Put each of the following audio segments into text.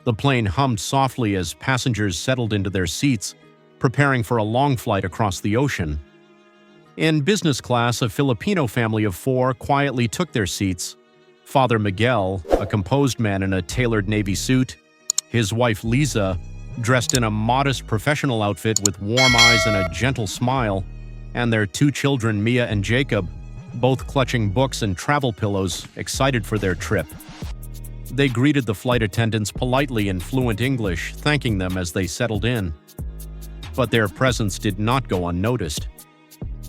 The plane hummed softly as passengers settled into their seats, preparing for a long flight across the ocean. In business class, a Filipino family of 4 quietly took their seats. Father Miguel, a composed man in a tailored navy suit, his wife Liza, dressed in a modest professional outfit with warm eyes and a gentle smile, and their 2 children, Mia and Jacob, both clutching books and travel pillows, excited for their trip. They greeted the flight attendants politely in fluent English, thanking them as they settled in. But their presence did not go unnoticed.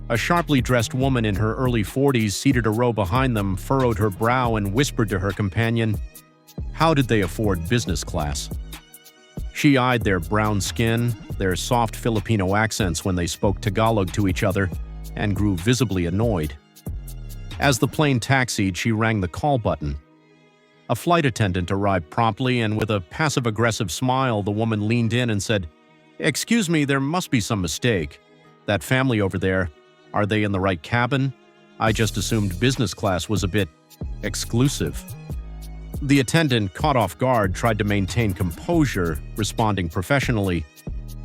A sharply dressed woman in her early 40s, seated a row behind them, furrowed her brow and whispered to her companion, "How did they afford business class?" She eyed their brown skin, their soft Filipino accents when they spoke Tagalog to each other, and grew visibly annoyed. As the plane taxied, she rang the call button. A flight attendant arrived promptly, and with a passive-aggressive smile, the woman leaned in and said, "Excuse me, there must be some mistake. That family over there, are they in the right cabin? I just assumed business class was a bit exclusive." The attendant, caught off guard, tried to maintain composure, responding professionally,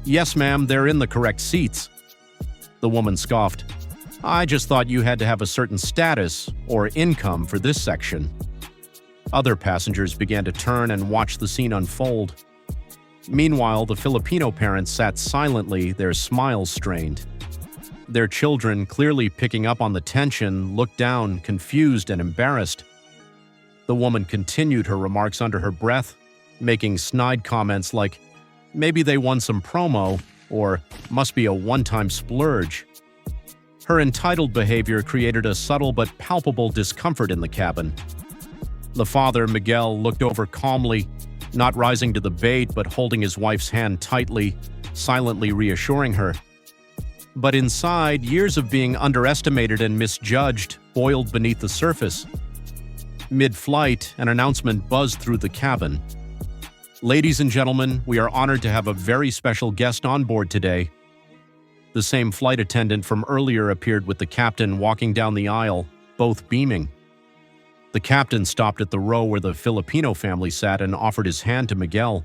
"Yes, ma'am, they're in the correct seats." The woman scoffed, "I just thought you had to have a certain status or income for this section." Other passengers began to turn and watch the scene unfold. Meanwhile, the Filipino parents sat silently, their smiles strained. Their children, clearly picking up on the tension, looked down, confused and embarrassed. The woman continued her remarks under her breath, making snide comments like, "Maybe they won some promo," or "must be a one-time splurge." Her entitled behavior created a subtle but palpable discomfort in the cabin. The father, Miguel, looked over calmly, not rising to the bait but holding his wife's hand tightly, silently reassuring her. But inside, years of being underestimated and misjudged boiled beneath the surface. Mid-flight, an announcement buzzed through the cabin. "Ladies and gentlemen, we are honored to have a very special guest on board today." The same flight attendant from earlier appeared with the captain walking down the aisle, both beaming. The captain stopped at the row where the Filipino family sat and offered his hand to Miguel.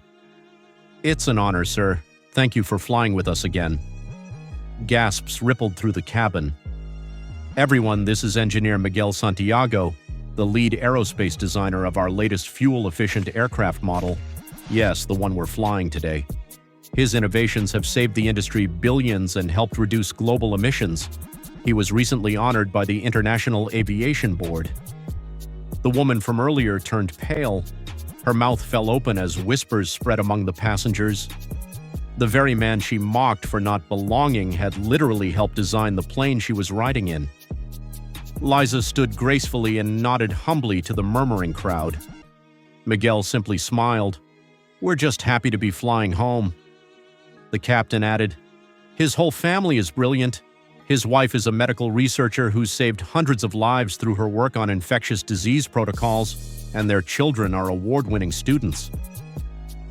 "It's an honor, sir. Thank you for flying with us again." Gasps rippled through the cabin. "Everyone, this is Engineer Miguel Santiago, the lead aerospace designer of our latest fuel-efficient aircraft model. Yes, the one we're flying today. His innovations have saved the industry billions and helped reduce global emissions. He was recently honored by the International Aviation Board." The woman from earlier turned pale. Her mouth fell open as whispers spread among the passengers. The very man she mocked for not belonging had literally helped design the plane she was riding in. Liza stood gracefully and nodded humbly to the murmuring crowd. Miguel simply smiled. "We're just happy to be flying home." The captain added, "His whole family is brilliant. His wife is a medical researcher who's saved hundreds of lives through her work on infectious disease protocols, and their children are award-winning students."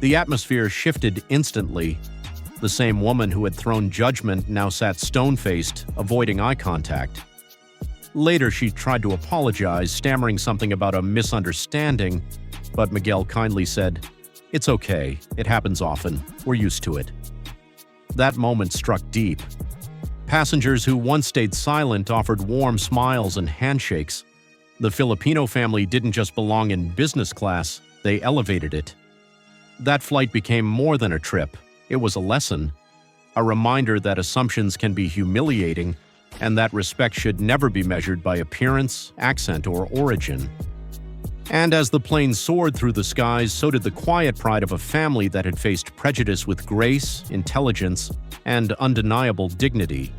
The atmosphere shifted instantly. The same woman who had thrown judgment now sat stone-faced, avoiding eye contact. Later, she tried to apologize, stammering something about a misunderstanding, but Miguel kindly said, "It's okay. It happens often. We're used to it." That moment struck deep. Passengers who once stayed silent offered warm smiles and handshakes. The Filipino family didn't just belong in business class, they elevated it. That flight became more than a trip. It was a lesson, a reminder that assumptions can be humiliating and that respect should never be measured by appearance, accent, or origin. And as the plane soared through the skies, so did the quiet pride of a family that had faced prejudice with grace, intelligence, and undeniable dignity.